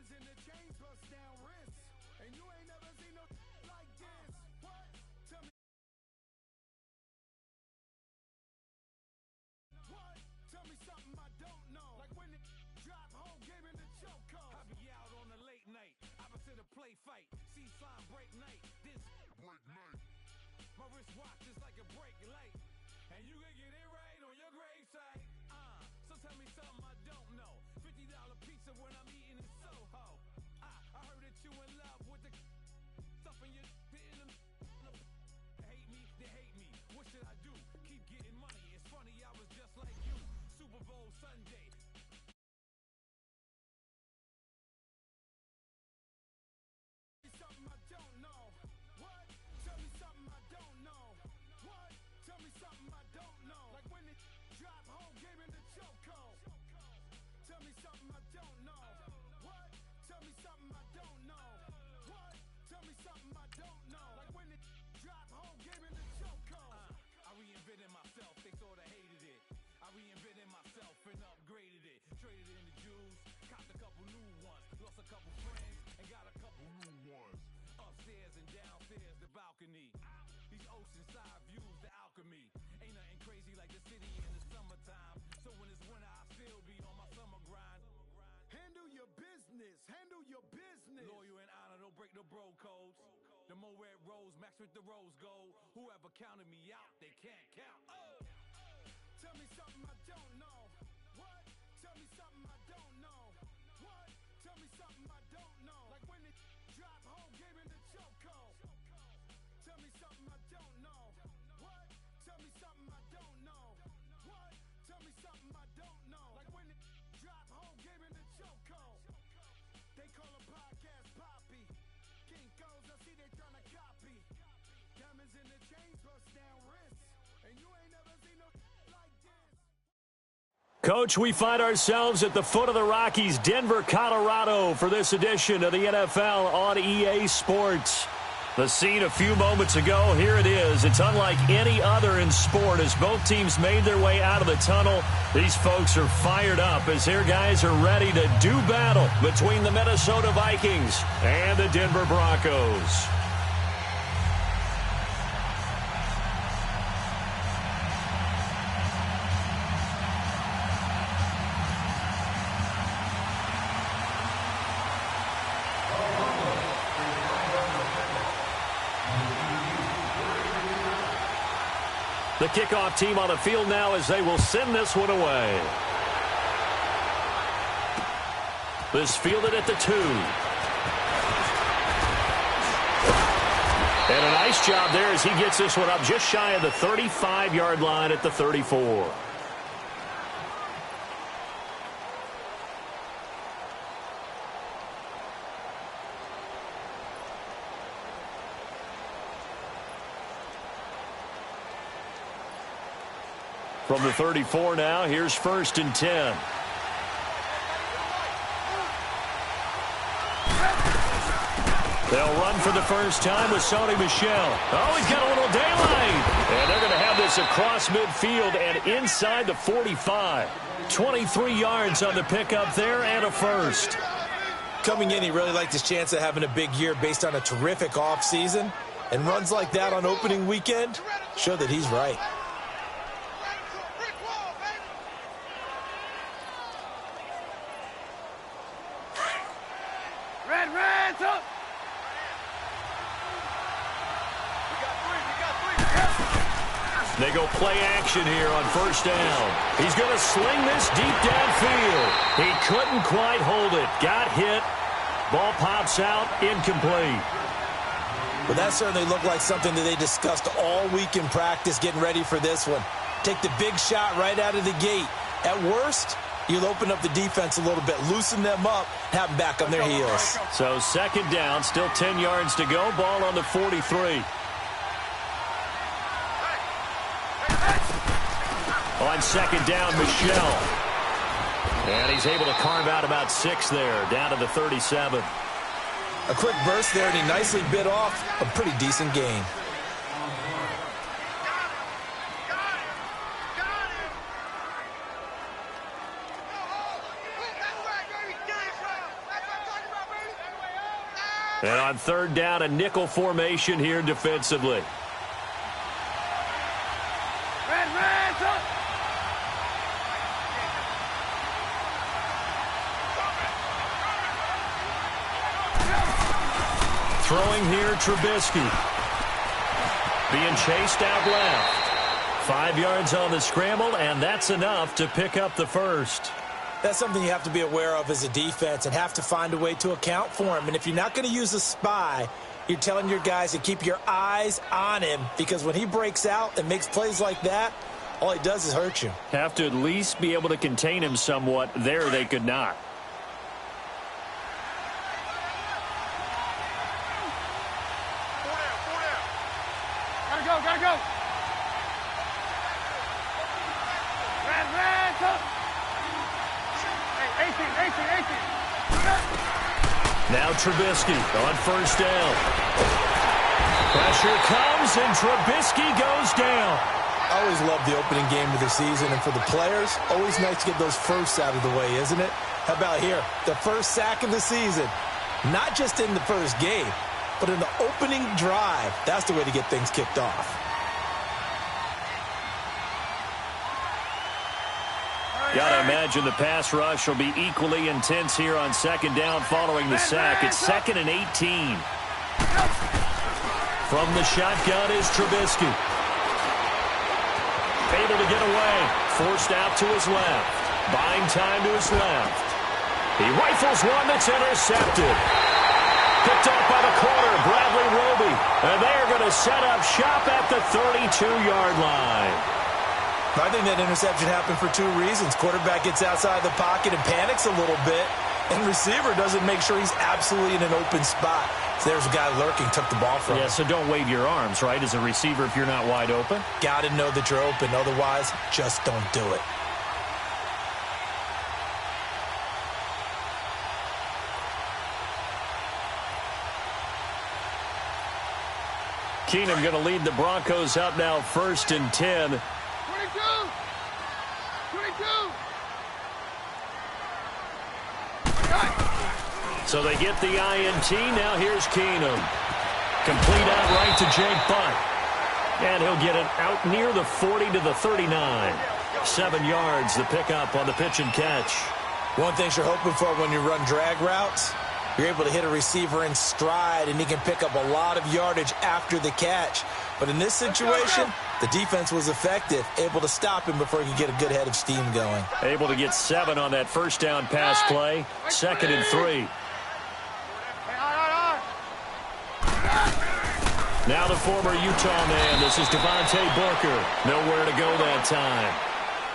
Diamonds in the chains, bust down wrists. And you ain't never seen no like this. What? Tell me. What? Tell me something I don't know. Like when it drop home, gave me the chokehold. I be out on a late night, opposite a play fight. See slime break night. This break night. My wristwatch is like a brake light. And you can get it right on your gravesite. So tell me something I don't know. $50 pizza when I'm eating in Soho. I heard that you in love with the stuff in your in the hate me, they hate me. What should I do? Keep getting money. It's funny, I was just like you. Super Bowl Sunday. Something I don't know. What? Tell me something I don't know. What? Tell me something I don't know. Like when it drop home, gave me the chokehold. Tell me something I don't know. What? Tell me something I don't know. What? Tell me something I don't know. Like when it drop home, gave me the chokehold. I reinvented myself, they thought I hated it. I reinvented myself and upgraded it. Traded in the Jews, copped a couple new ones. Lost a couple friends and got a couple new ones. Upstairs and downstairs, the balcony. These oceanside views, the alchemy. Ain't nothing crazy like the city in the summertime. So when it's winter, I still be on my summer grind. Handle your business, handle your business. Loyal and honor, don't break no bro codes. The more red rose, max with the rose gold. Whoever counted me out, they can't count. Oh! Tell me something I don't know. What? Tell me something I don't know. What? Tell me something I don't know. Like when it drop home, gave me the chokehold. Tell me something I don't know. What? Tell me something I don't know. What? Tell me something I don't know. Like when it drop home, gave me the chokehold. They call a podcast Poppy. King goes, I see they tryna copy. Diamonds in the chains, bust down wrists. And you ain't never seen no like this. Coach, we find ourselves at the foot of the Rockies, Denver, Colorado, for this edition of the NFL on EA Sports. The scene a few moments ago, here it is. It's unlike any other in sport as both teams made their way out of the tunnel. These folks are fired up as their guys are ready to do battle between the Minnesota Vikings and the Denver Broncos. The kickoff team on the field now as they will send this one away. This fielded at the 2. And a nice job there as he gets this one up just shy of the 35-yard line at the 34. From the 34 now, here's 1st and 10. They'll run for the first time with Sony Michel. Oh, he's got a little daylight. And they're going to have this across midfield and inside the 45. 23 yards on the pickup there and a first. Coming in, he really liked his chance of having a big year based on a terrific offseason. And runs like that on opening weekend show that he's right. They go play action here on 1st down. He's going to sling this deep downfield. He couldn't quite hold it. Got hit. Ball pops out. Incomplete. Well, that certainly looked like something that they discussed all week in practice getting ready for this one. Take the big shot right out of the gate. At worst, you'll open up the defense a little bit, loosen them up, have them back on their heels. So 2nd down, still 10 yards to go. Ball on the 43. On 2nd down, Michel. And he's able to carve out about 6 there, down to the 37. A quick burst there, and he nicely bit off a pretty decent gain. And on third down, a nickel formation here defensively. Throwing here, Trubisky. Being chased out left. 5 yards on the scramble, and that's enough to pick up the first. That's something you have to be aware of as a defense and have to find a way to account for him. And if you're not going to use a spy, you're telling your guys to keep your eyes on him, because when he breaks out and makes plays like that, all he does is hurt you. Have to at least be able to contain him somewhat. There they could not. Gotta go. Red, come. Hey, 18. Now Trubisky on first down. Pressure comes, and Trubisky goes down. I always love the opening game of the season, and for the players, always nice to get those firsts out of the way, isn't it? How about here? The first sack of the season. Not just in the first game, but in the opening drive. That's the way to get things kicked off. Gotta imagine the pass rush will be equally intense here on second down following the sack. It's 2nd and 18. From the shotgun is Trubisky. Able to get away. Forced out to his left. Buying time to his left. He rifles one that's intercepted. Picked off by the corner, Bradley Roby. And they're going to set up shop at the 32-yard line. I think that interception happened for 2 reasons. Quarterback gets outside the pocket and panics a little bit, and receiver doesn't make sure he's absolutely in an open spot. So there's a guy lurking, took the ball from him. Yeah, so don't wave your arms, right, as a receiver if you're not wide open? Got to know that you're open. Otherwise, just don't do it. Keenum going to lead the Broncos up now 1st and 10. 22. So they get the INT. Now here's Keenum. Complete out right to Jake Butt. And he'll get it out near the 40 to the 39. 7 yards the pickup on the pitch and catch. One thing you're hoping for when you run drag routes, you're able to hit a receiver in stride, and he can pick up a lot of yardage after the catch. But in this situation, the defense was effective, able to stop him before he could get a good head of steam going. Able to get 7 on that first down pass play. 2nd and 3. Now the former Utah man. This is Devontae Booker. Nowhere to go that time.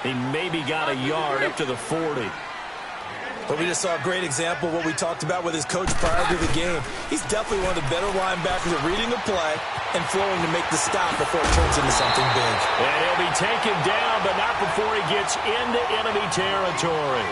He maybe got a yard up to the 40. But we just saw a great example of what we talked about with his coach prior to the game. He's definitely one of the better linebackers at reading a play and flowing to make the stop before it turns into something big. And he'll be taken down, but not before he gets into enemy territory.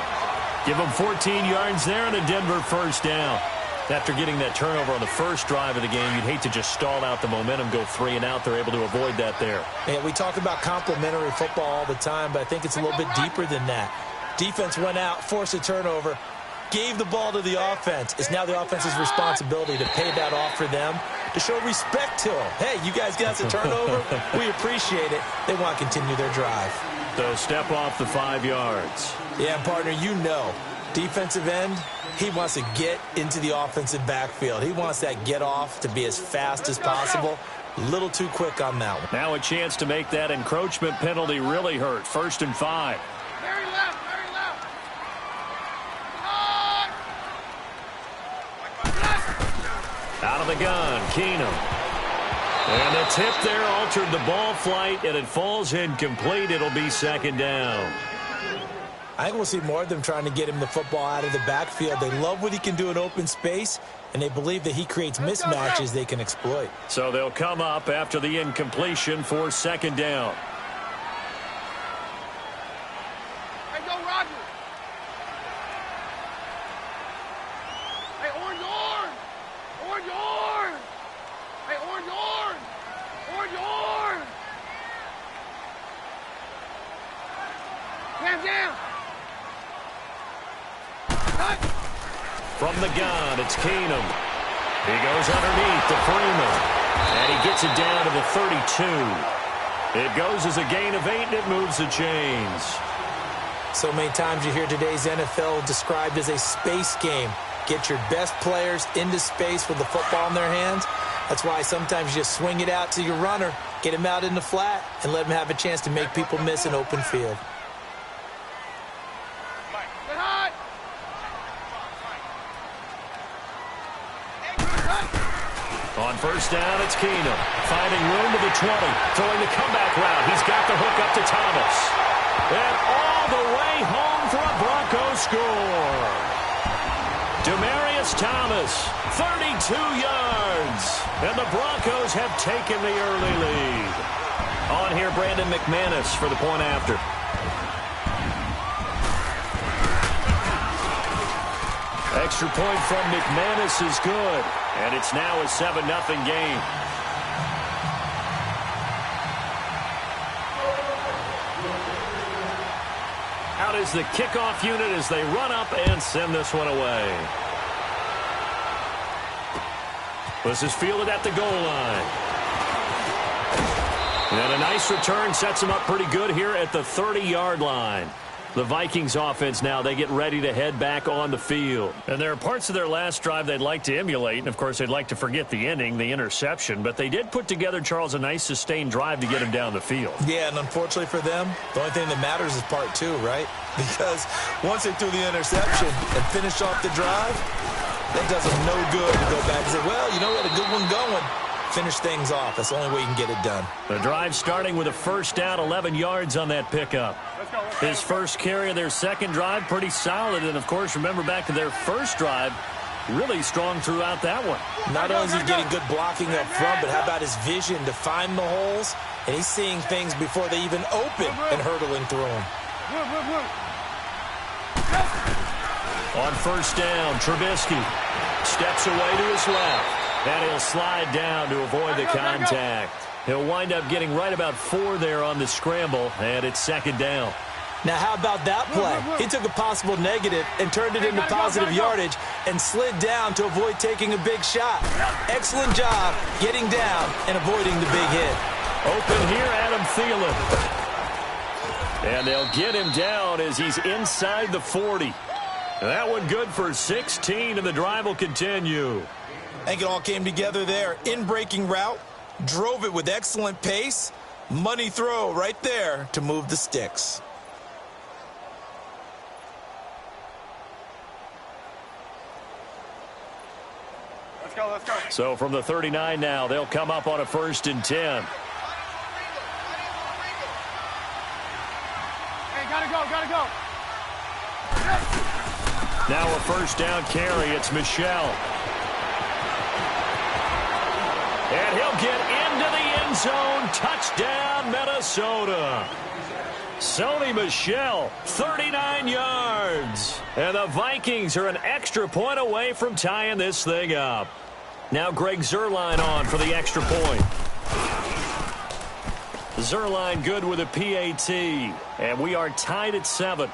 Give him 14 yards there and a Denver first down. After getting that turnover on the first drive of the game, you'd hate to just stall out the momentum, go 3 and out. They're able to avoid that there. Yeah, we talk about complementary football all the time, but I think it's a little bit deeper than that. Defense went out, forced a turnover, gave the ball to the offense. It's now the offense's responsibility to pay that off for them, to show respect to them. Hey, you guys got us a turnover. We appreciate it. They want to continue their drive. So step off the 5 yards. Yeah, partner, you know, defensive end, he wants to get into the offensive backfield. He wants that get off to be as fast as possible. A little too quick on that one. Now a chance to make that encroachment penalty really hurt. 1st and 5. Very left. Out of the gun, Keenum. And the tip there altered the ball flight, and it falls incomplete. It'll be 2nd down. I think we'll see more of them trying to get him the football out of the backfield. They love what he can do in open space, and they believe that he creates mismatches they can exploit. So they'll come up after the incompletion for 2nd down. Hey, go Roger. Hey, orange. Hey, orange. Hands down. From the gun, it's Keenum. He goes underneath to Freeman. And he gets it down to the 32. It goes as a gain of 8, and it moves the chains. So many times you hear today's NFL described as a space game. Get your best players into space with the football in their hands. That's why sometimes you just swing it out to your runner, get him out in the flat, and let him have a chance to make people miss an open field. On first down, it's Keenum. Finding room to the 20. Throwing the comeback route. He's got the hook up to Thomas. And all the way home for a Broncos score. Demaryius Thomas, 32 yards. And the Broncos have taken the early lead. On here, Brandon McManus for the point after. Extra point from McManus is good. And it's now a 7-0 game. Out is the kickoff unit as they run up and send this one away. This is fielded at the goal line. And a nice return sets him up pretty good here at the 30-yard line. The Vikings offense now, they get ready to head back on the field. And there are parts of their last drive they'd like to emulate. And, of course, they'd like to forget the ending, the interception. But they did put together, Charles, a nice sustained drive to get him down the field. Yeah, and unfortunately for them, the only thing that matters is part 2, right? Because once they threw the interception and finished off the drive, that does them no good to go back and say, well, you know, we had a good one going. Finish things off. That's the only way you can get it done. The drive starting with a first down, 11 yards on that pickup. His first carry of their second drive, pretty solid. And, of course, remember back to their first drive, really strong throughout that one. Not only is he getting good blocking up front, but how about his vision to find the holes? And he's seeing things before they even open and hurdling through them. On first down, Trubisky steps away to his left. And he'll slide down to avoid the contact. He'll wind up getting right about 4 there on the scramble, and it's second down. Now, how about that play? He took a possible negative and turned it into positive yardage and slid down to avoid taking a big shot. Excellent job getting down and avoiding the big hit. Open here, Adam Thielen. And they'll get him down as he's inside the 40. That one good for 16, and the drive will continue. I think it all came together there. In-breaking route, drove it with excellent pace. Money throw right there to move the sticks. Let's go, let's go. So from the 39 now, they'll come up on a 1st and 10. Hey, gotta go. Now a first down carry. It's Michel. And he'll get into the end zone. Touchdown, Minnesota. Sony Michel, 39 yards. And the Vikings are an extra point away from tying this thing up. Now Greg Zuerlein on for the extra point. Zuerlein good with a PAT. And we are tied at 7.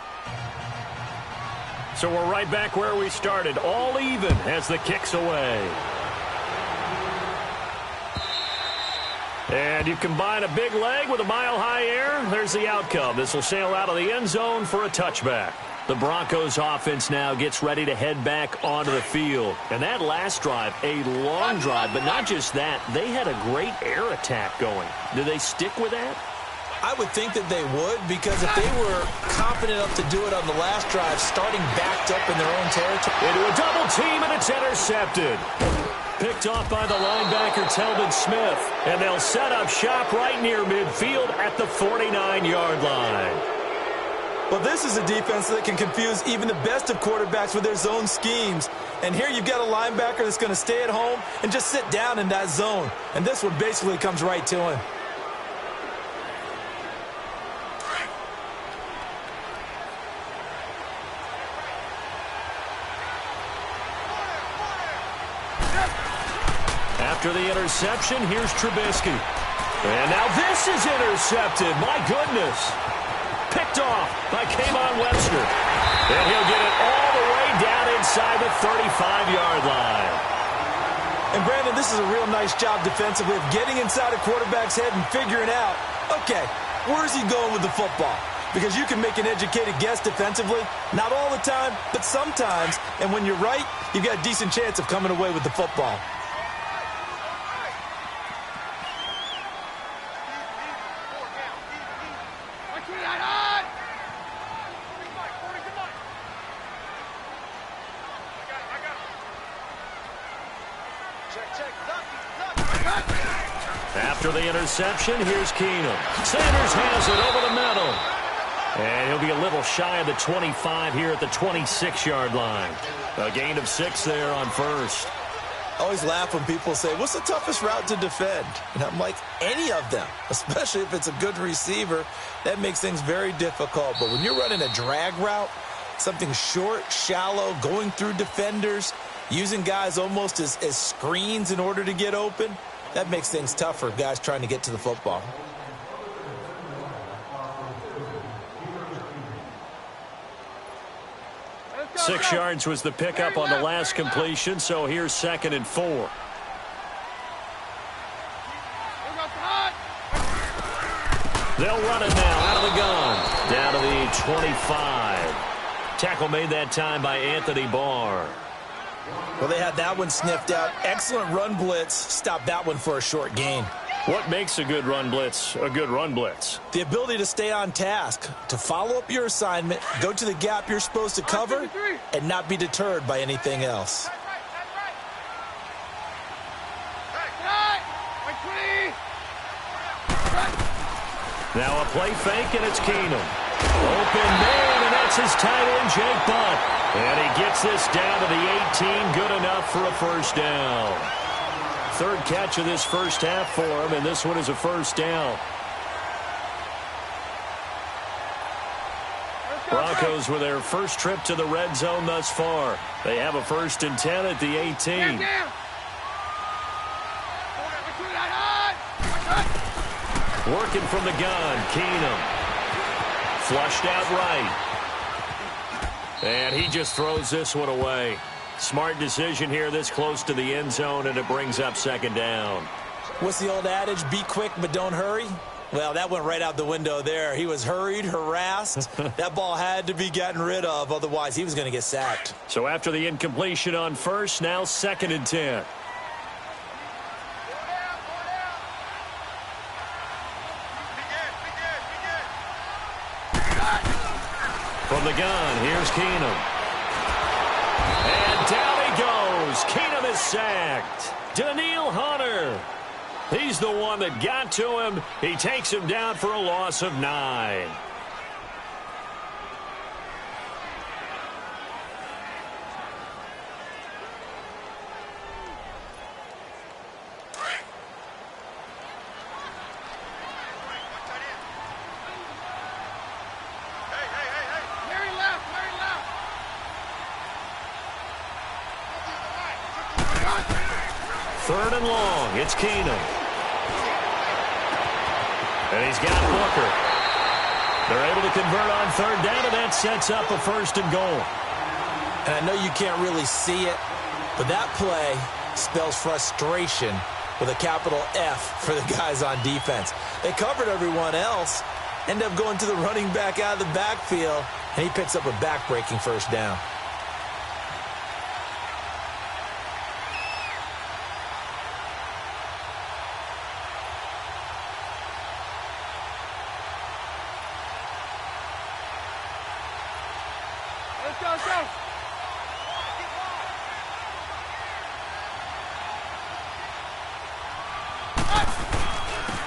So we're right back where we started. All even as the kick's away. And you combine a big leg with a mile-high air, there's the outcome. This will sail out of the end zone for a touchback. The Broncos offense now gets ready to head back onto the field. And that last drive, a long drive, but not just that. They had a great air attack going. Do they stick with that? I would think that they would, because if they were confident enough to do it on the last drive, starting backed up in their own territory. Into a double team, and it's intercepted. Picked off by the linebacker, Telvin Smith. And they'll set up shop right near midfield at the 49-yard line. Well, this is a defense that can confuse even the best of quarterbacks with their zone schemes. And here you've got a linebacker that's going to stay at home and just sit down in that zone. And this one basically comes right to him. After the interception, here's Trubisky. And now this is intercepted. My goodness. Picked off by Kayvon Webster. And he'll get it all the way down inside the 35-yard line. And, Brandon, this is a real nice job defensively of getting inside a quarterback's head and figuring out, okay, where's he going with the football? Because you can make an educated guess defensively, not all the time, but sometimes. And when you're right, you've got a decent chance of coming away with the football. After the interception, here's Keenum. Sanders has it over the middle. And he'll be a little shy of the 25 here at the 26-yard line. A gain of 6 there on first. I always laugh when people say, what's the toughest route to defend? And I'm like, any of them, especially if it's a good receiver. That makes things very difficult. But when you're running a drag route, something short, shallow, going through defenders, using guys almost as screens in order to get open, that makes things tough for guys trying to get to the football. Six yards was the pickup on the last completion, so here's 2nd and 4. They'll run it now out of the gun. Down to the 25. Tackle made that time by Anthony Barr. Well, they had that one sniffed out. Excellent run blitz. Stopped that one for a short gain. What makes a good run blitz a good run blitz? The ability to stay on task, to follow up your assignment, go to the gap you're supposed to cover, and not be deterred by anything else. Now a play fake, and it's Keenum. Open man, and that's his tight end, Jake Butt. And he gets this down to the 18, good enough for a first down. Third catch of this first half for him, and this one is a first down. Broncos with their first trip to the red zone thus far. They have a 1st and 10 at the 18. Working from the gun, Keenum. Flushed out right. And he just throws this one away. Smart decision here this close to the end zone, and it brings up 2nd down. What's the old adage, be quick but don't hurry? Well, that went right out the window there. He was hurried, harassed. That ball had to be gotten rid of, otherwise he was going to get sacked. So after the incompletion on first, now 2nd and 10. From the gun, here's Keenum. And down he goes. Keenum is sacked. Daniil Hunter. He's the one that got to him. He takes him down for a loss of 9. Third and long. It's Keenum. And he's got Booker. They're able to convert on 3rd down, and that sets up a 1st and goal. And I know you can't really see it, but that play spells frustration with a capital F for the guys on defense. They covered everyone else, end up going to the running back out of the backfield, and he picks up a back-breaking 1st down.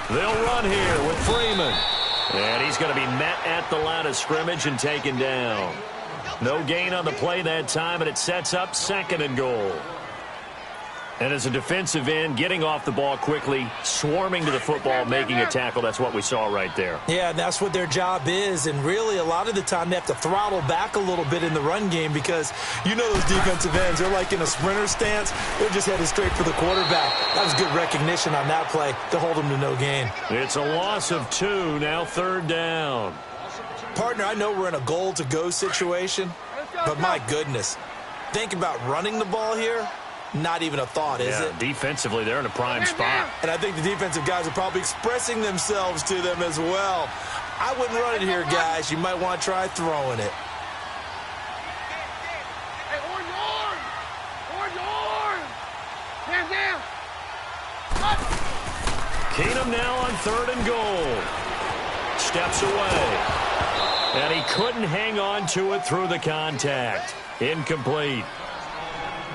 They'll run here with Freeman. And he's going to be met at the line of scrimmage and taken down. No gain on the play that time, and it sets up 2nd and goal. And as a defensive end, getting off the ball quickly, swarming to the football, making a tackle, that's what we saw right there. Yeah, and that's what their job is. And really, a lot of the time, they have to throttle back a little bit in the run game because you know those defensive ends, they're like in a sprinter stance. They're just headed straight for the quarterback. That was good recognition on that play to hold them to no gain. It's a loss of 2, now 3rd down. Partner, I know we're in a goal-to-go situation, but my goodness, think about running the ball here. not even a thought, is it? Defensively, they're in a prime spot. And I think the defensive guys are probably expressing themselves to them as well. I wouldn't run it here, guys. You might want to try throwing it. Hey, orange arm! Hands down! Keenum now on 3rd and goal. Steps away. And he couldn't hang on to it through the contact. Incomplete.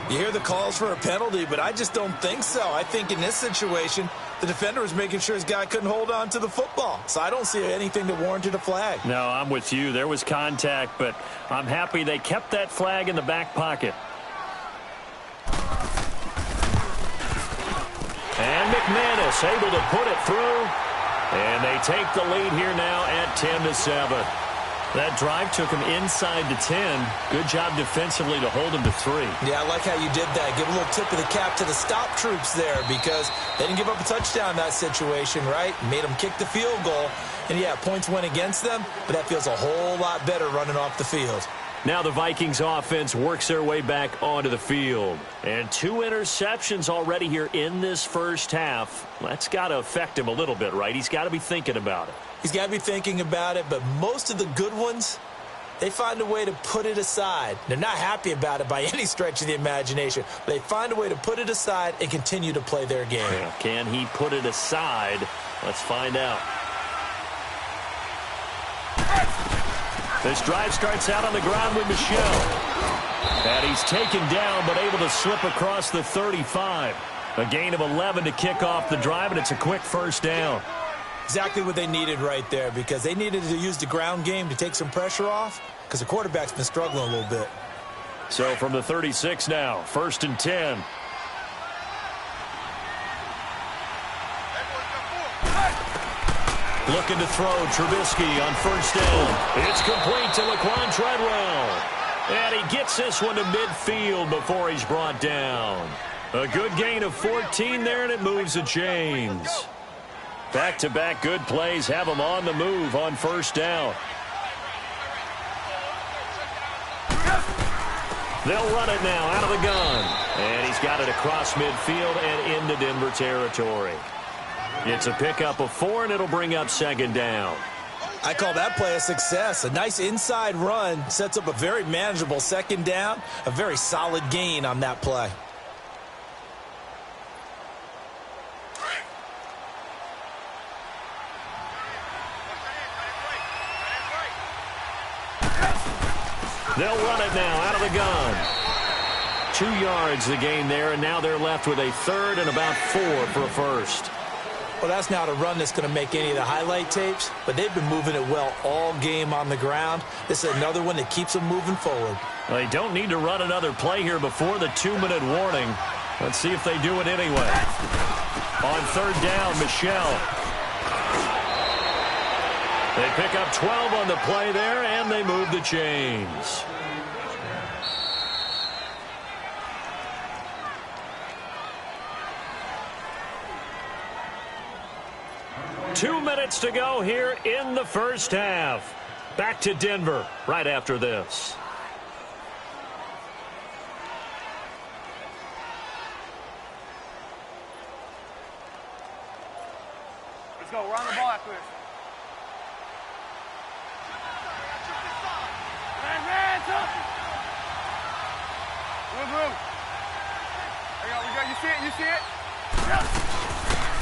You hear the calls for a penalty, but I just don't think so. I think in this situation, the defender was making sure his guy couldn't hold on to the football. So I don't see anything that warranted a flag. No, I'm with you. There was contact, but I'm happy they kept that flag in the back pocket. And McManus able to put it through. And they take the lead here now at 10-7. That drive took him inside the 10. Good job defensively to hold him to 3. Yeah, I like how you did that. Give a little tip of the cap to the stop troops there because they didn't give up a touchdown in that situation, right? Made them kick the field goal. And, yeah, points went against them, but that feels a whole lot better running off the field. Now the Vikings offense works their way back onto the field. And 2 interceptions already here in this first half. That's got to affect him a little bit, right? He's got to be thinking about it. He's got to be thinking about it, but most of the good ones, they find a way to put it aside. They're not happy about it by any stretch of the imagination. But they find a way to put it aside and continue to play their game. Yeah, can he put it aside? Let's find out. This drive starts out on the ground with Michel. And he's taken down but able to slip across the 35. A gain of 11 to kick off the drive, and it's a quick first down. Exactly what they needed right there because they needed to use the ground game to take some pressure off because the quarterback's been struggling a little bit. So from the 36 now, 1st and 10. Looking to throw Trubisky on 1st down. It's complete to Laquan Treadwell. And he gets this one to midfield before he's brought down. A good gain of 14 there, and it moves the chains. Back-to-back good plays have him on the move on 1st down. They'll run it now out of the gun. And he's got it across midfield and into Denver territory. It's a pickup of 4, and it'll bring up 2nd down. I call that play a success. A nice inside run sets up a very manageable 2nd down. A very solid gain on that play. They'll run it now out of the gun. 2 yards the gain there, and now they're left with a 3rd and about 4 for a first. Well, that's not a run that's going to make any of the highlight tapes, but they've been moving it well all game on the ground. This is another one that keeps them moving forward. They don't need to run another play here before the 2-minute warning. Let's see if they do it anyway. On 3rd down, Michel. They pick up 12 on the play there, and they move the chains. Two minutes to go here in the first half. Back to Denver right after this. Let's go. We're on the ball after this. There you go. You see it? You see it? Yep.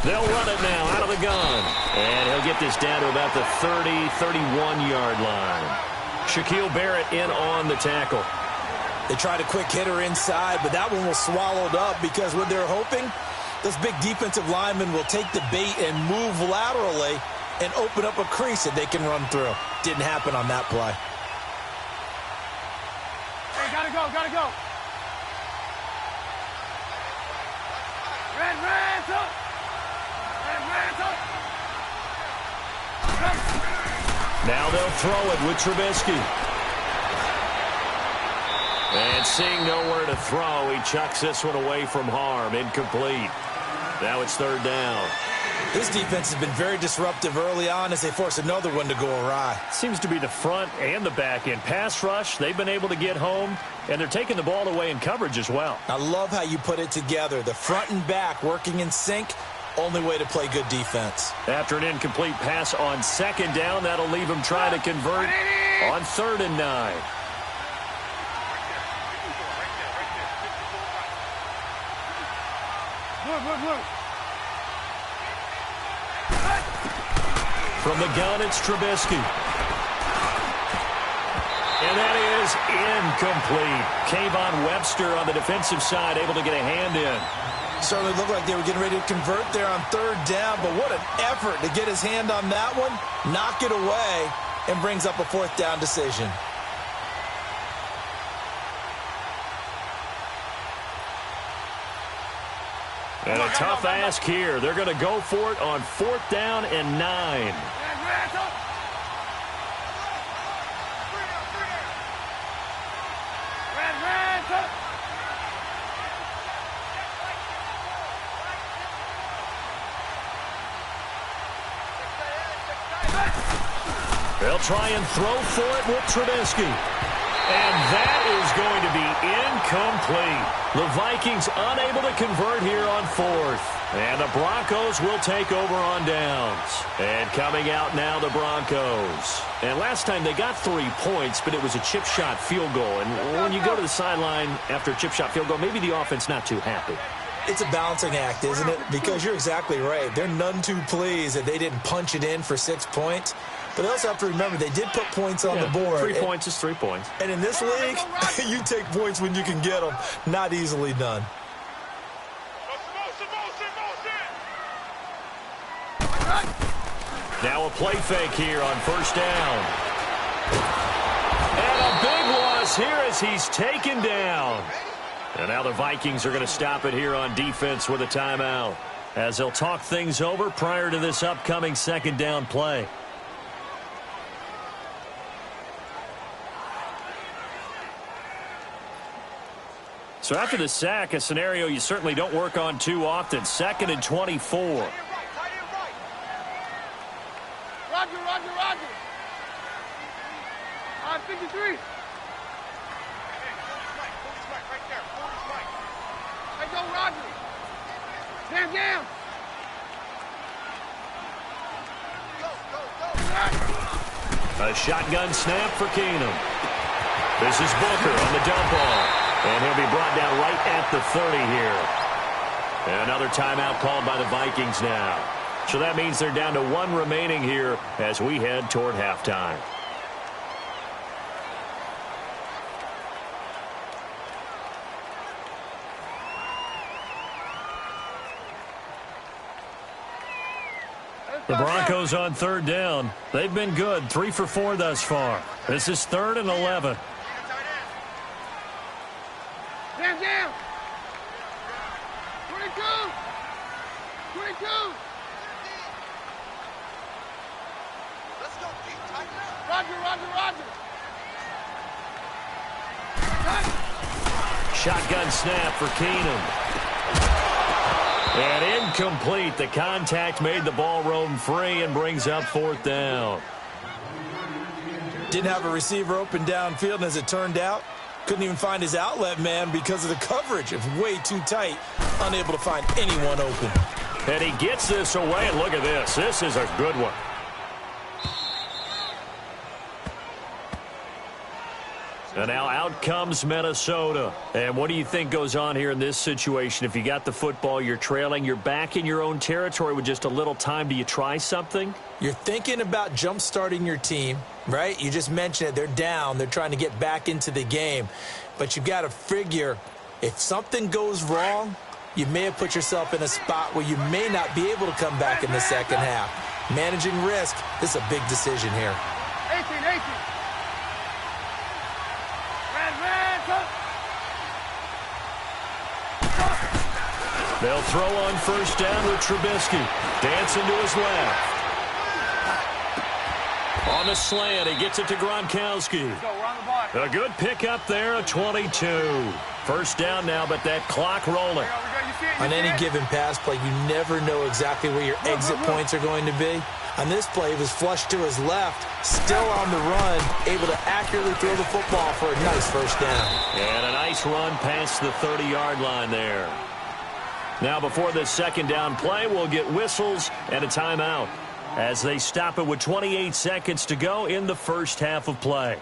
They'll run it now out of the gun. And he'll get this down to about the 30, 31-yard line. Shaquille Barrett in on the tackle. They tried a quick hitter inside, but that one was swallowed up because what they're hoping, those big defensive linemen will take the bait and move laterally and open up a crease that they can run through. Didn't happen on that play. Hey, gotta go, gotta go. Red, up. Now they'll throw it with Trubisky. And seeing nowhere to throw, he chucks this one away from harm. Incomplete. Now it's 3rd down. This defense has been very disruptive early on as they force another one to go awry. Seems to be the front and the back end. Pass rush, they've been able to get home, and they're taking the ball away in coverage as well. I love how you put it together. The front and back working in sync, only way to play good defense. After an incomplete pass on second down, that'll leave him trying to convert on 3rd and 9. From the gun, it's Trubisky. And that is incomplete. Kayvon Webster on the defensive side, able to get a hand in. Certainly looked like they were getting ready to convert there on 3rd down, but what an effort to get his hand on that one, knock it away, and brings up a 4th down decision. And a tough ask here. They're going to go for it on 4th down and 9. They'll try and throw for it with Trubisky. And that is going to be incomplete. The Vikings unable to convert here on 4th. And the Broncos will take over on downs. And coming out now, the Broncos. And last time they got 3 points, but it was a chip shot field goal. And when you go to the sideline after a chip shot field goal, maybe the offense not too happy. It's a balancing act, isn't it? Because you're exactly right. They're none too pleased that they didn't punch it in for 6 points. But they also have to remember they did put points on the board. 3 points is 3 points. And in this league, you take points when you can get them. Not easily done. Now a play fake here on 1st down. And a big loss here as he's taken down. And now the Vikings are going to stop it here on defense with a timeout, as they'll talk things over prior to this upcoming 2nd down play. So after the sack, a scenario you certainly don't work on too often. 2nd and 24. Roger. On 53. Hey, go, Roger. Jam. A shotgun snap for Keenum. This is Booker on the dump ball. And he'll be brought down right at the 30 here. And another timeout called by the Vikings now. So that means they're down to 1 remaining here as we head toward halftime. The Broncos on 3rd down. They've been good, 3 for 4 thus far. This is 3rd and 11. Jam. 22. Let's go, Pete. Tighten up. Roger. Shotgun snap for Keenum. And incomplete. The contact made the ball roam free and brings up 4th down. Didn't have a receiver open downfield, and as it turned out, couldn't even find his outlet man because of the coverage. It was way too tight, unable to find anyone open. And he gets this away, and look at this. This is a good one. And now out comes Minnesota. And what do you think goes on here in this situation? If you got the football, you're trailing, you're back in your own territory with just a little time. Do you try something? You're thinking about jump-starting your team, right? You just mentioned it. They're down. They're trying to get back into the game. But you've got to figure if something goes wrong, you may have put yourself in a spot where you may not be able to come back in the second half. Managing risk, this is a big decision here. 18. They'll throw on 1st down with Trubisky. Dancing to his left. On the slant, he gets it to Gronkowski. A good pickup there, a 22. 1st down now, but that clock rolling. On any given pass play, you never know exactly where your exit points are going to be. On this play, he was flushed to his left, still on the run, able to accurately throw the football for a nice first down. And a nice run past the 30-yard line there. Now, before this second down play, we'll get whistles and a timeout as they stop it with 28 seconds to go in the first half of play.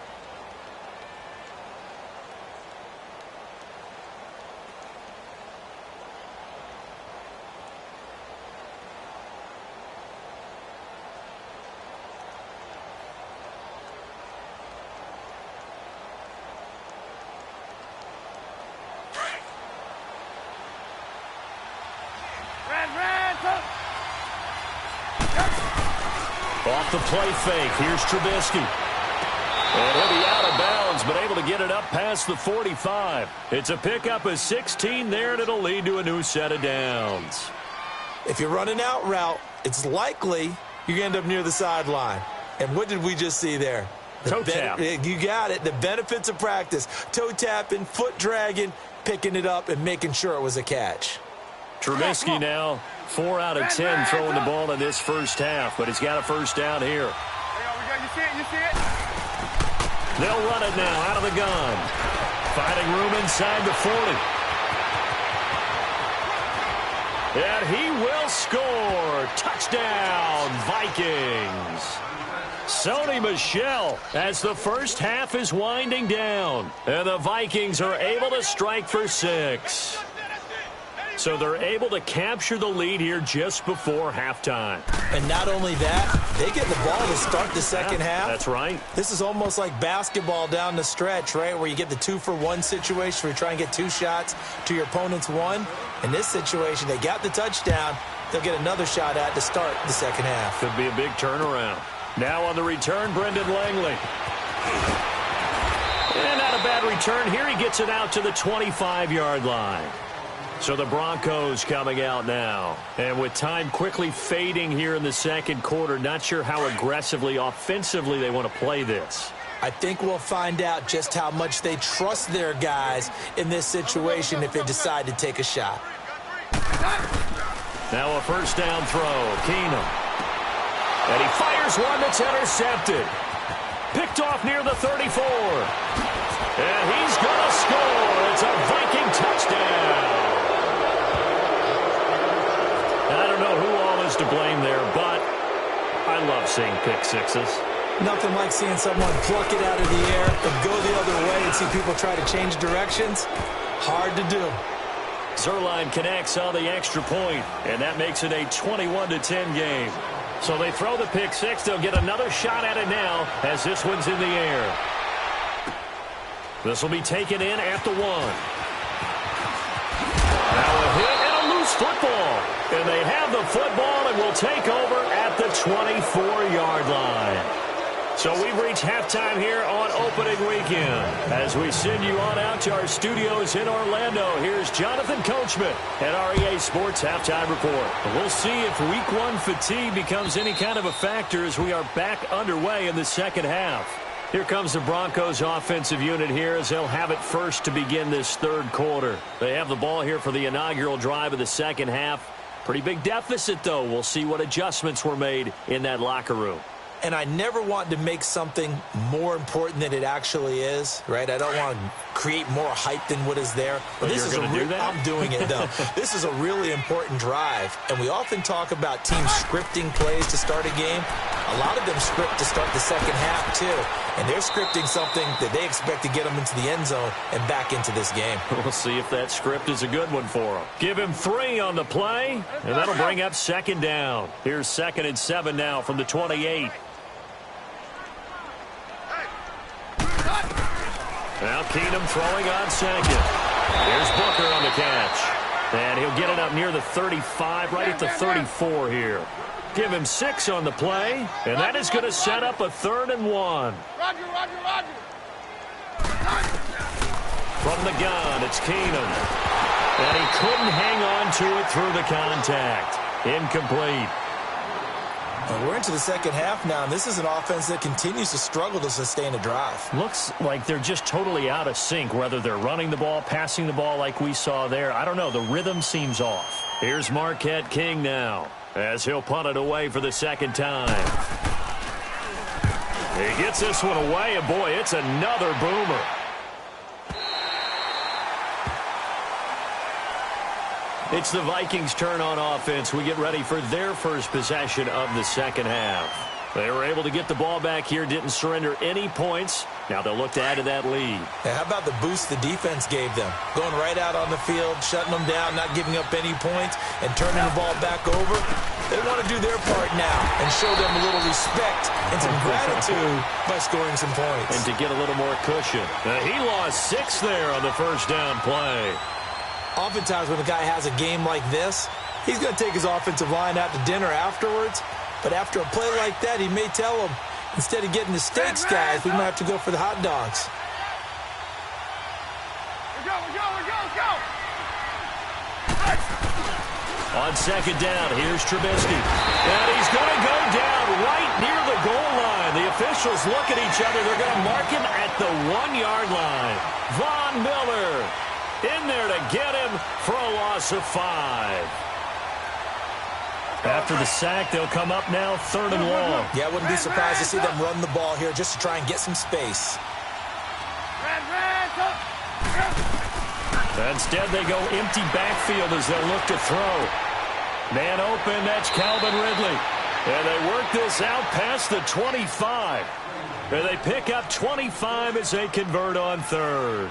Off the play fake, here's Trubisky. And he'll be out of bounds, but able to get it up past the 45. It's a pickup of 16 there, and it'll lead to a new set of downs. If you're running out route, it's likely you're going to end up near the sideline. And what did we just see there? Toe tap. You got it. The benefits of practice. Toe tapping, foot dragging, picking it up, and making sure it was a catch. Trubisky now 4 out of 10 throwing the ball in this first half, but he's got a first down here. You see it? They'll run it now out of the gun. Finding room inside the 40. And he will score. Touchdown, Vikings. Sony Michel as the first half is winding down. And the Vikings are able to strike for 6. So they're able to capture the lead here just before halftime. And not only that, they get the ball to start the second half. That's right. This is almost like basketball down the stretch, right, where you get the 2-for-1 situation where you try and get 2 shots to your opponent's 1. In this situation, they got the touchdown. They'll get another shot at to start the second half. Could be a big turnaround. Now on the return, Brendan Langley. And not a bad return here. He gets it out to the 25-yard line. So the Broncos coming out now. And with time quickly fading here in the second quarter, not sure how aggressively, offensively they want to play this. I think we'll find out just how much they trust their guys in this situation if they decide to take a shot. Now a first down throw. Keenum. And he fires one that's intercepted. Picked off near the 34. And he's going to score. It's a Viking touchdown. I don't know who all is to blame there, but I love seeing pick sixes. Nothing like seeing someone pluck it out of the air and go the other way and see people try to change directions. Hard to do. Zerline connects on the extra point, and that makes it a 21-10 game. So they throw the pick six. They'll get another shot at it now as this one's in the air. This will be taken in at the 1. Now a hit and a loose football. And they have the football and will take over at the 24-yard line. So we've reached halftime here on opening weekend. As we send you on out to our studios in Orlando, here's Jonathan Coachman at our EA Sports Halftime Report. We'll see if Week 1 fatigue becomes any kind of a factor as we are back underway in the second half. Here comes the Broncos offensive unit here as they'll have it first to begin this third quarter. They have the ball here for the inaugural drive of the second half. Pretty big deficit, though. We'll see what adjustments were made in that locker room. And I never want to make something more important than it actually is, right? I don't want to create more hype than what is there. But this is I'm doing it, though. This is a really important drive. And we often talk about teams scripting plays to start a game. A lot of them script to start the second half, too. And they're scripting something that they expect to get them into the end zone and back into this game. We'll see if that script is a good one for them. Give him 3 on the play, and that'll bring up second down. Here's 2nd and 7 now from the 28. Now Keenum throwing on second. Here's Booker on the catch. And he'll get it up near the 35, right at the 34 here. Give him 6 on the play, and that is going to set up a 3rd and 1. Roger. From the gun, it's Keenum. And he couldn't hang on to it through the contact. Incomplete. Well, we're into the second half now, and this is an offense that continues to struggle to sustain a drive. Looks like they're just totally out of sync, whether they're running the ball, passing the ball like we saw there. I don't know. The rhythm seems off. Here's Marquette King now, as he'll punt it away for the second time. He gets this one away, and boy, it's another boomer. It's the Vikings' turn on offense. We get ready for their first possession of the second half. They were able to get the ball back here, didn't surrender any points. Now they'll look to add to that lead. How about the boost the defense gave them? Going right out on the field, shutting them down, not giving up any points, and turning the ball back over. They want to do their part now and show them a little respect and some gratitude by scoring some points. And to get a little more cushion. He lost 6 there on the first down play. Oftentimes when a guy has a game like this, he's going to take his offensive line out to dinner afterwards. But after a play like that, he may tell them, instead of getting the steaks, guys, we might have to go for the hot dogs. We're go. On second down, here's Trubisky. And he's going to go down right near the goal line. The officials look at each other. They're going to mark him at the 1-yard line. Von Miller in there to get him for a loss of 5. After the sack, they'll come up now, 3rd and long. Yeah, I wouldn't be surprised to see them run the ball here just to try and get some space. Instead, they go empty backfield as they'll look to throw. Man open, that's Calvin Ridley. And they work this out past the 25. And they pick up 25 as they convert on 3rd.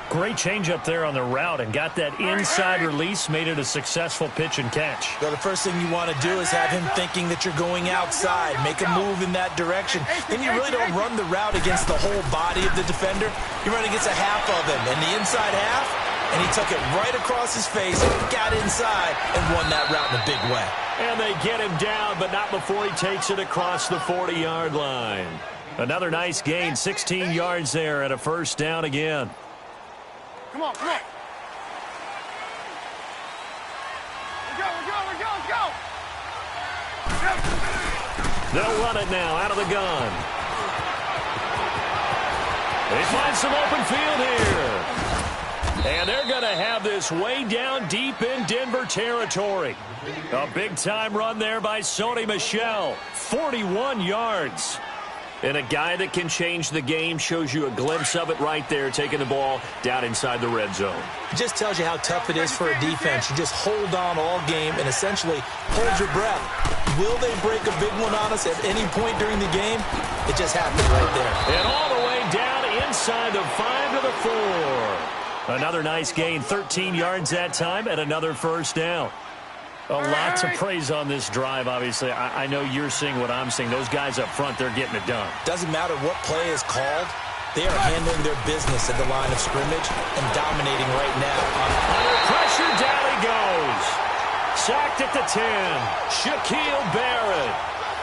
Great change up there on the route and got that inside release, made it a successful pitch and catch. So the first thing you want to do is have him thinking that you're going outside, make a move in that direction. Then you really don't run the route against the whole body of the defender. You run against a half of him, and the inside half, and he took it right across his face, got inside, and won that route in a big way. And they get him down, but not before he takes it across the 40-yard line. Another nice gain, 16 yards there, and a first down again. Come on. We're go. They'll run it now out of the gun. They find some open field here. And they're going to have this way down deep in Denver territory. A big-time run there by Sony Michel. 41 yards. And a guy that can change the game, shows you a glimpse of it right there, taking the ball down inside the red zone. It just tells you how tough it is for a defense. You just hold on all game and essentially hold your breath. Will they break a big one on us at any point during the game? It just happened right there. And all the way down inside the 5 to the 4. Another nice gain, 13 yards that time, and another first down. A lot to praise on this drive, obviously. I know you're seeing what I'm seeing. Those guys up front, they're getting it done. Doesn't matter what play is called. They are handling their business at the line of scrimmage and dominating right now. Under pressure, down he goes. Sacked at the 10. Shaquille Barrett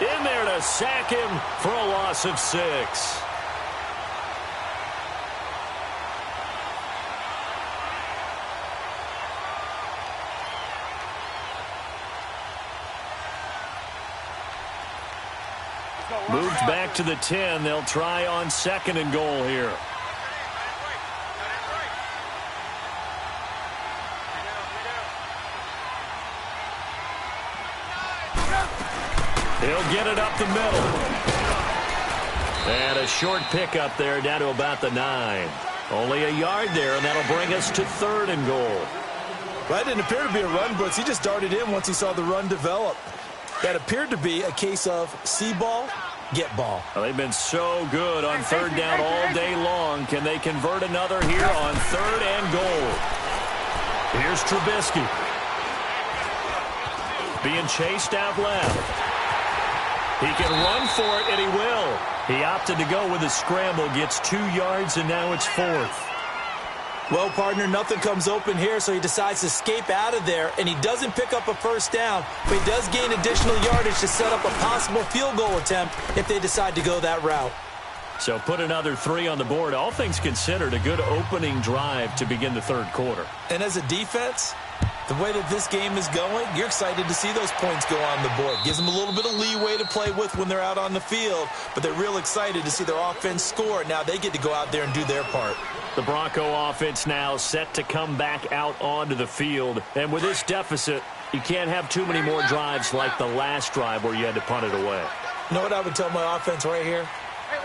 in there to sack him for a loss of 6. Moved back to the 10. They'll try on 2nd and goal here. He'll get it up the middle. And a short pickup there down to about the 9. Only a yard there, and that'll bring us to 3rd and goal. Well, that didn't appear to be a run blitz. He just darted in once he saw the run develop. That appeared to be a case of see ball, get ball. Well, they've been so good on 3rd down all day long. Can they convert another here on 3rd and goal? Here's Trubisky. Being chased out left. He can run for it, and he will. He opted to go with a scramble, gets 2 yards, and now it's 4th. Well, partner, nothing comes open here, so he decides to escape out of there, and he doesn't pick up a first down, but he does gain additional yardage to set up a possible field goal attempt if they decide to go that route. So put another 3 on the board. All things considered, a good opening drive to begin the 3rd quarter. And as a defense, The way that this game is going, you're excited to see those points go on the board. Gives them a little bit of leeway to play with when they're out on the field, but they're real excited to see their offense score. Now they get to go out there and do their part. The Bronco offense now set to come back out onto the field. And with this deficit, you can't have too many more drives like the last drive where you had to punt it away. You know what I would tell my offense right here?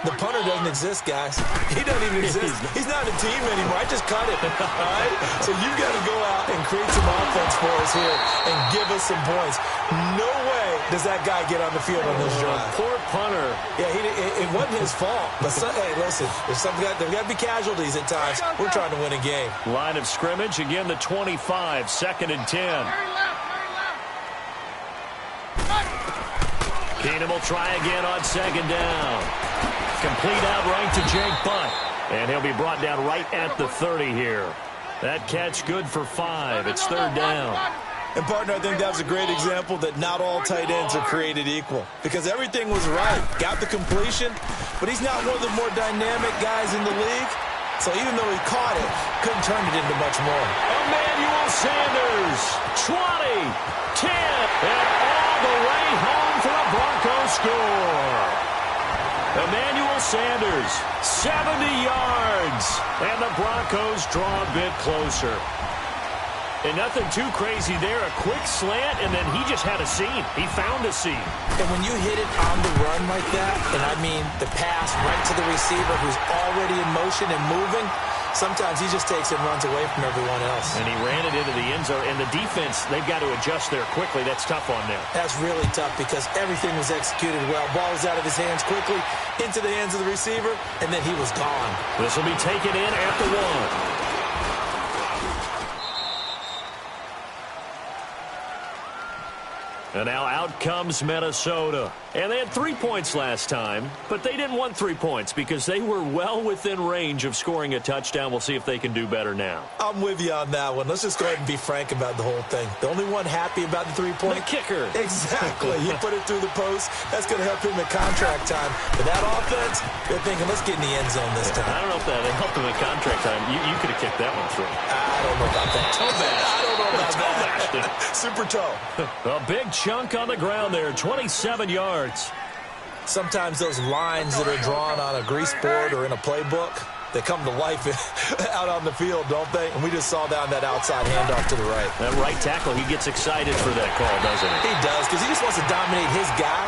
The punter doesn't exist, guys. He doesn't even exist. He's not a team anymore. I just cut it, all right? So you've got to go out and create some offense for us here and give us some points. No way does that guy get on the field on this drive. Poor punter. Yeah, it wasn't his fault. But, hey, listen, there's got to be casualties at times. We're trying to win a game. Line of scrimmage, again the 25, 2nd and 10. Keenum will try again on 2nd down. Complete out right to Jake Butt. And he'll be brought down right at the 30 here. That catch good for 5. It's 3rd down. And, partner, I think that was a great example that not all tight ends are created equal. Because everything was right. Got the completion, but he's not one of the more dynamic guys in the league. So even though he caught it, couldn't turn it into much more. Emmanuel Sanders, 20, 10, and all the way home for a Broncos score. Emmanuel Sanders, 70 yards, and the Broncos draw a bit closer. And nothing too crazy there. A quick slant, and then he just had a seam. He found a seam. And when you hit it on the run like that, and I mean the pass right to the receiver who's already in motion and moving, sometimes he just takes and runs away from everyone else. And he ran it into the end zone. And the defense, they've got to adjust there quickly. That's tough on them. That's really tough because everything was executed well. Ball was out of his hands quickly, into the hands of the receiver, and then he was gone. This will be taken in at the 1. And now out comes Minnesota. And they had 3 points last time, but they didn't want 3 points because they were well within range of scoring a touchdown. We'll see if they can do better now. I'm with you on that one. Let's just go ahead and be frank about the whole thing. The only one happy about the 3-point? The kicker. Exactly. He put it through the post. That's going to help him in contract time. But that offense, they're thinking, let's get in the end zone this time. I don't know if that helped him in contract time. You could have kicked that one through. I don't know about that. Toe bash. I don't know about that. Super toe. A big chunk on the ground there, 27 yards. Sometimes those lines that are drawn on a grease board or in a playbook, they come to life out on the field, don't they? And we just saw that on that outside handoff to the right. That right tackle, he gets excited for that call, doesn't he? He does, because he just wants to dominate his guy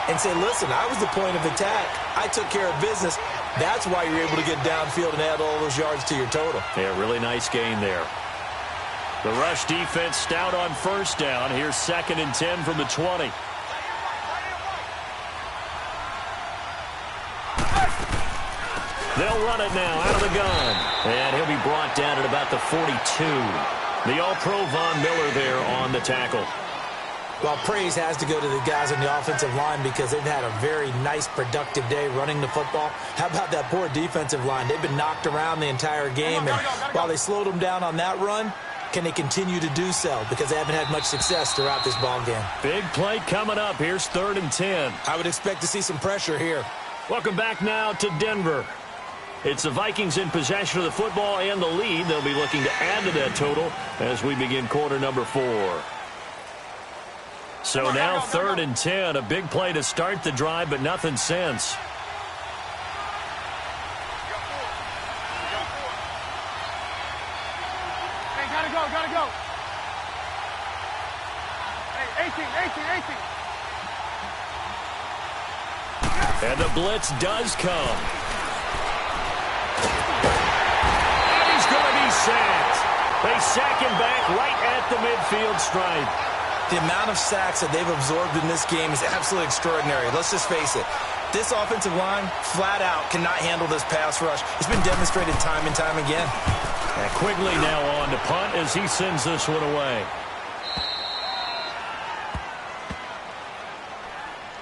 and say, listen, I was the point of attack. I took care of business. That's why you're able to get downfield and add all those yards to your total. Yeah, really nice gain there. The rush defense stout on 1st down. Here's 2nd and 10 from the 20. They'll run it now out of the gun. And he'll be brought down at about the 42. The All-Pro Von Miller there on the tackle. Well, praise has to go to the guys on the offensive line because they've had a very nice, productive day running the football. How about that poor defensive line? They've been knocked around the entire game, and while they slowed them down on that run, can they continue to do so? Because they haven't had much success throughout this ball game. Big play coming up. Here's 3rd and 10. I would expect to see some pressure here. Welcome back now to Denver. It's the Vikings in possession of the football and the lead. They'll be looking to add to that total as we begin quarter number 4. So now 3rd and 10. A big play to start the drive, but nothing since. Gotta go. Hey, 18. And the blitz does come. And he's going to be sacked. They sack him back right at the midfield stripe. The amount of sacks that they've absorbed in this game is absolutely extraordinary. Let's just face it. This offensive line, flat out, cannot handle this pass rush. It's been demonstrated time and time again. And Quigley now on to punt as he sends this one away.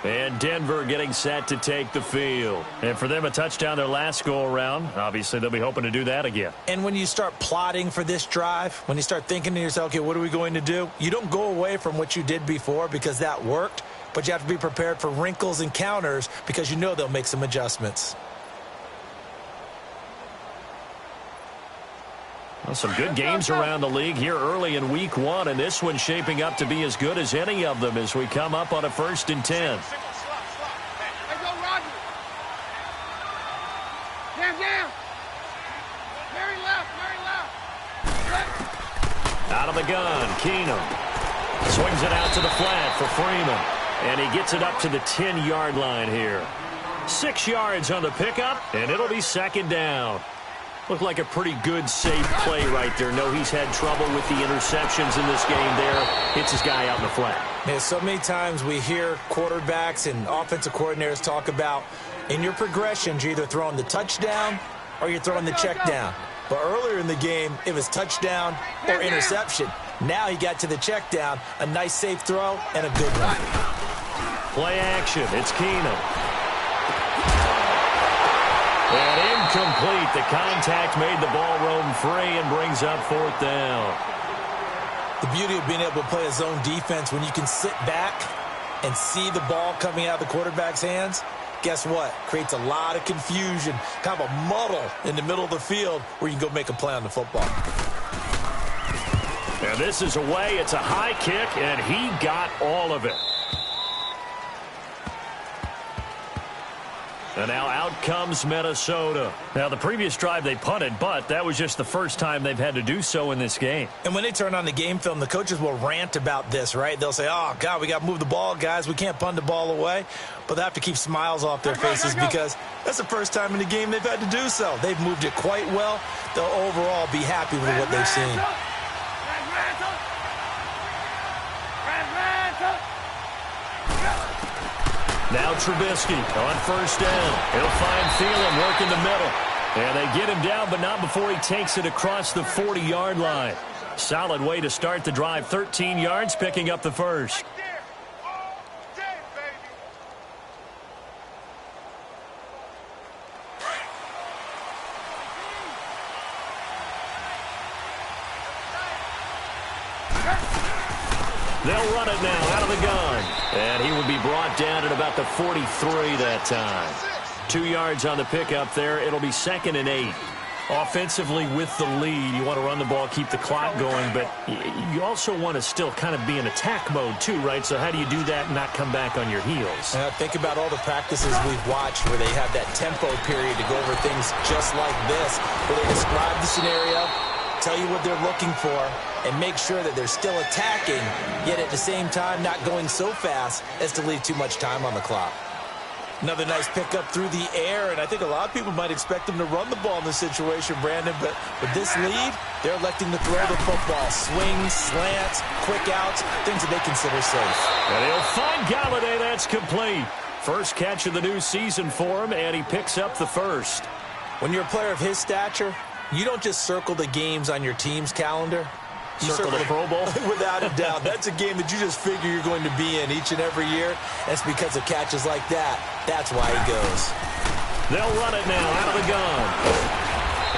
And Denver getting set to take the field. And for them, a touchdown their last go-around. Obviously, they'll be hoping to do that again. And when you start plotting for this drive, when you start thinking to yourself, okay, what are we going to do? You don't go away from what you did before because that worked, but you have to be prepared for wrinkles and counters because you know they'll make some adjustments. Well, some good games around the league here early in week 1, and this one's shaping up to be as good as any of them as we come up on a 1st and 10. Out of the gun, Keenum. Swings it out to the flat for Freeman. And he gets it up to the 10-yard line here. 6 yards on the pickup, and it'll be 2nd down. Looked like a pretty good, safe play right there. No, he's had trouble with the interceptions in this game there. Hits his guy out in the flat. Yeah, so many times we hear quarterbacks and offensive coordinators talk about in your progressions, you're either throwing the touchdown or you're throwing the check down. But earlier in the game, it was touchdown or interception. Now he got to the check down, a nice safe throw, and a good one. Play action. It's Keenum. And incomplete. The contact made the ball roam free and brings up 4th down. The beauty of being able to play a zone defense when you can sit back and see the ball coming out of the quarterback's hands, guess what? Creates a lot of confusion, kind of a muddle in the middle of the field where you can go make a play on the football. And this is away. It's a high kick, and he got all of it. And now out comes Minnesota. Now, the previous drive they punted, but that was just the first time they've had to do so in this game. And when they turn on the game film, the coaches will rant about this, right? They'll say, oh, God, we got to move the ball, guys. We can't punt the ball away. But they have to keep smiles off their faces because that's the first time in the game they've had to do so. They've moved it quite well. They'll overall be happy with what they've seen. Now Trubisky on 1st down. He'll find Thielen working the middle. And they get him down, but not before he takes it across the 40-yard line. Solid way to start the drive. 13 yards, picking up the first. They'll run it now out of the gun. And he will be brought down at about the 43 that time. 2 yards on the pickup there. It'll be 2nd and 8. Offensively with the lead, you want to run the ball, keep the clock going, but you also want to still kind of be in attack mode too, right? So how do you do that and not come back on your heels? Think about all the practices we've watched where they have that tempo period to go over things just like this, where they describe the scenario, tell you what they're looking for, and make sure that they're still attacking, yet at the same time not going so fast as to leave too much time on the clock. Another nice pickup through the air, and I think a lot of people might expect them to run the ball in this situation, Brandon, but with this lead, they're electing to throw the football. Swings, slants, quick outs, things that they consider safe. And he'll find Galladay. That's complete. First catch of the new season for him, and he picks up the first. When you're a player of his stature, you don't just circle the games on your team's calendar. You circle the Pro Bowl? Without a doubt. That's a game that you just figure you're going to be in each and every year. That's because of catches like that. That's why he goes. They'll run it now out of the gun.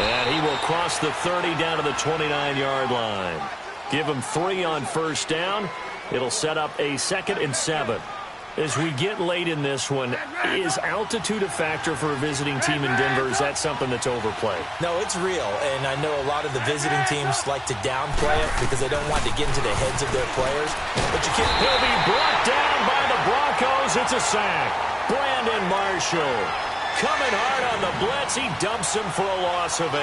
And he will cross the 30 down to the 29-yard line. Give him 3 on 1st down. It'll set up a 2nd and 7. As we get late in this one, is altitude a factor for a visiting team in Denver? Is that something that's overplayed? No, it's real, and I know a lot of the visiting teams like to downplay it because they don't want to get into the heads of their players. But you can't. He'll be brought down by the Broncos. It's a sack. Brandon Marshall coming hard on the blitz. He dumps him for a loss of 8.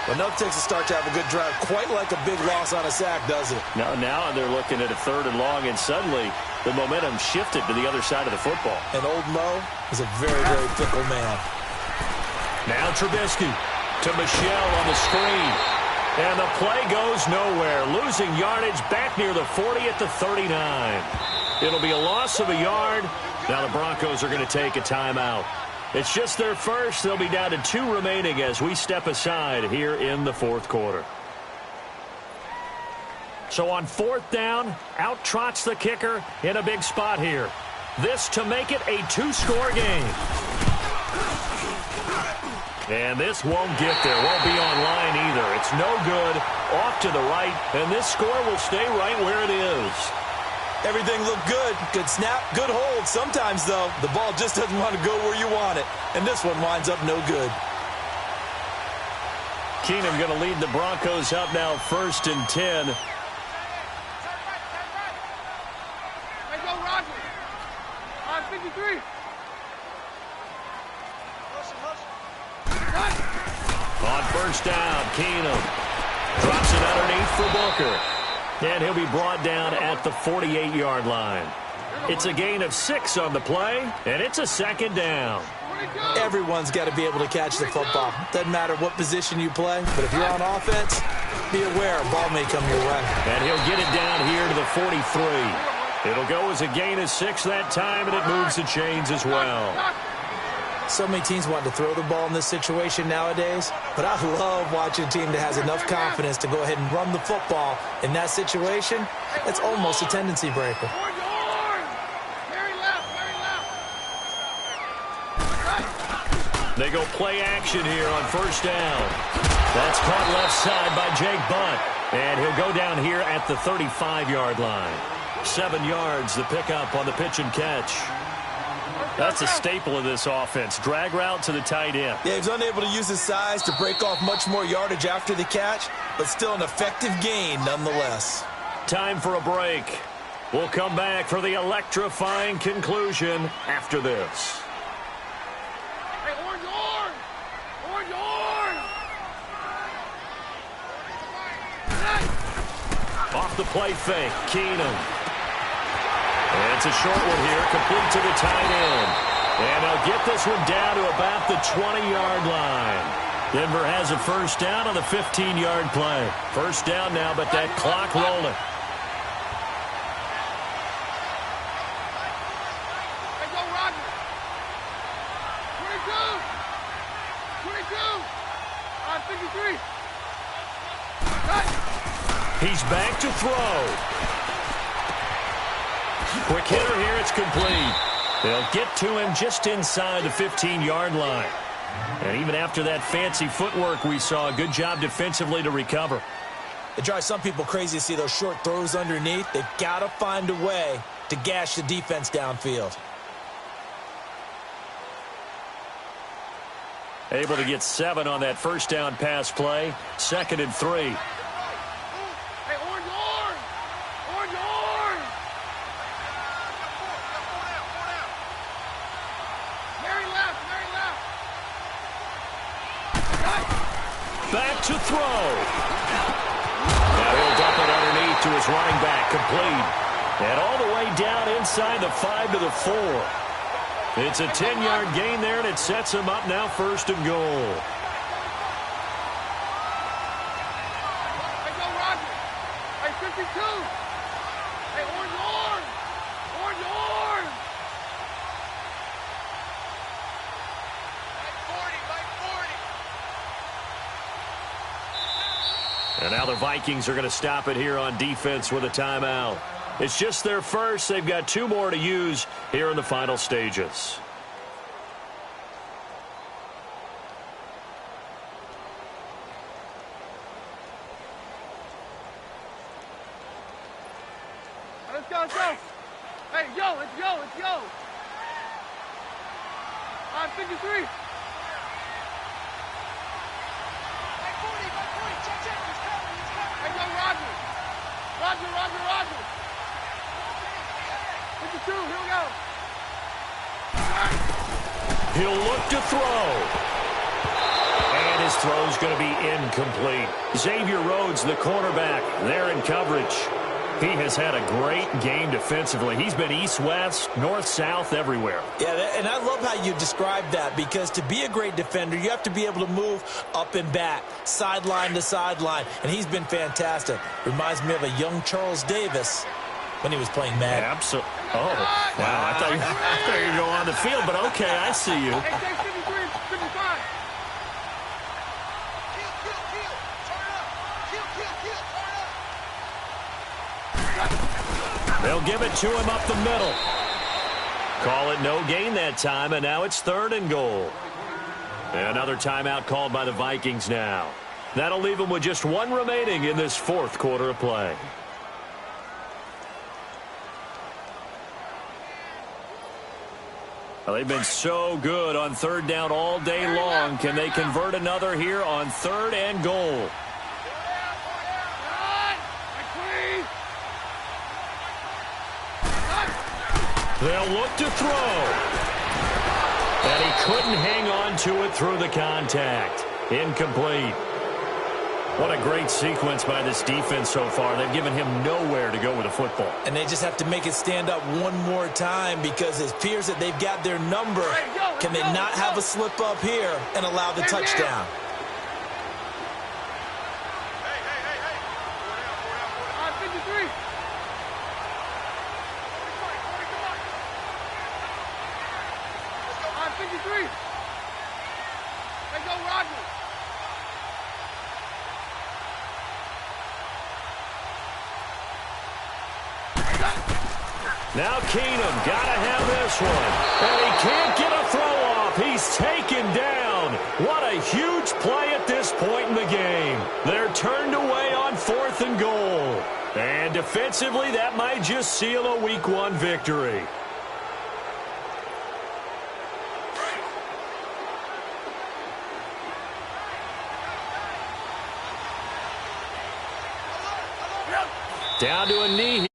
Enough takes a start to have a good drive, quite like a big loss on a sack, does it? Now they're looking at a 3rd and long, and suddenly the momentum shifted to the other side of the football. And old Mo is a very, very fickle man. Now Trubisky to Michelle on the screen. And the play goes nowhere. Losing yardage back near the 40 at the 39. It'll be a loss of a yard. Now the Broncos are going to take a timeout. It's just their first. They'll be down to 2 remaining as we step aside here in the 4th quarter. So on 4th down, out trots the kicker in a big spot here. This to make it a 2-score game. And this won't get there. Won't be online either. It's no good. Off to the right. And this score will stay right where it is. Everything looked good. Good snap, good hold. Sometimes, though, the ball just doesn't want to go where you want it. And this one winds up no good. Keenum going to lead the Broncos up now 1st and 10. Hey, go, Roger. 53. On 1st down, Keenum drops it underneath for Booker. And he'll be brought down at the 48-yard line. It's a gain of 6 on the play, and it's a 2nd down. Everyone's got to be able to catch the football. Doesn't matter what position you play, but if you're on offense, be aware a ball may come your way. And he'll get it down here to the 43. It'll go as a gain of 6 that time, and it moves the chains as well. So many teams want to throw the ball in this situation nowadays, but I love watching a team that has enough confidence to go ahead and run the football. In that situation, it's almost a tendency breaker. They go play action here on 1st down. That's caught left side by Jake Butt. And he'll go down here at the 35-yard line. 7 yards, the pickup on the pitch and catch. That's a staple of this offense. Drag route to the tight end. Yeah, he's unable to use his size to break off much more yardage after the catch, but still an effective gain nonetheless. Time for a break. We'll come back for the electrifying conclusion after this. Off the play fake, Keenum. And it's a short one here, complete to the tight end. And they'll get this one down to about the 20-yard line. Denver has a 1st down on the 15-yard play. 1st down now, but that clock rolling. Hey, go, Roger. 22. 53. He's back to throw. Quick hitter here, it's complete. They'll get to him just inside the 15-yard line. And even after that fancy footwork we saw, a good job defensively to recover. It drives some people crazy to see those short throws underneath. They've got to find a way to gash the defense downfield. Able to get 7 on that 1st down pass play. 2nd and 3. Back to throw. Now he'll dump it underneath to his running back, complete. And all the way down inside the 5 to the 4. It's a 10-yard gain there, and it sets him up now 1st and goal. Hey, go, Roger. Hey, 52. Hey, orange. Orange. And now the Vikings are going to stop it here on defense with a timeout. It's just their first. They've got 2 more to use here in the final stages. Let's go. Hey, let's go. 53. Hey, go, Roger. 52, here we go. He'll look to throw. And his throw's going to be incomplete. Xavier Rhodes, the cornerback, there in coverage. He has had a great game defensively. He's been east-west, north-south, everywhere. Yeah, and I love how you described that, because to be a great defender, you have to be able to move up and back, sideline to sideline, and he's been fantastic. Reminds me of a young Charles Davis when he was playing Madden. Absolutely. Oh, wow. I thought you were going to go on the field, but okay, I see you. Hey, 53, 55. They'll give it to him up the middle. Call it no gain that time, and now it's 3rd and goal. Another timeout called by the Vikings now. That'll leave them with just 1 remaining in this 4th quarter of play. Well, they've been so good on third down all day long. Can they convert another here on 3rd and goal? They'll look to throw. And he couldn't hang on to it through the contact. Incomplete. What a great sequence by this defense so far. They've given him nowhere to go with the football. And they just have to make it stand up one more time because it appears that they've got their number. Can they not have a slip up here and allow the touchdown? Now Keenum got to have this one. And he can't get a throw off. He's taken down. What a huge play at this point in the game. They're turned away on 4th and goal. And defensively, that might just seal a Week 1 victory. Down to a knee.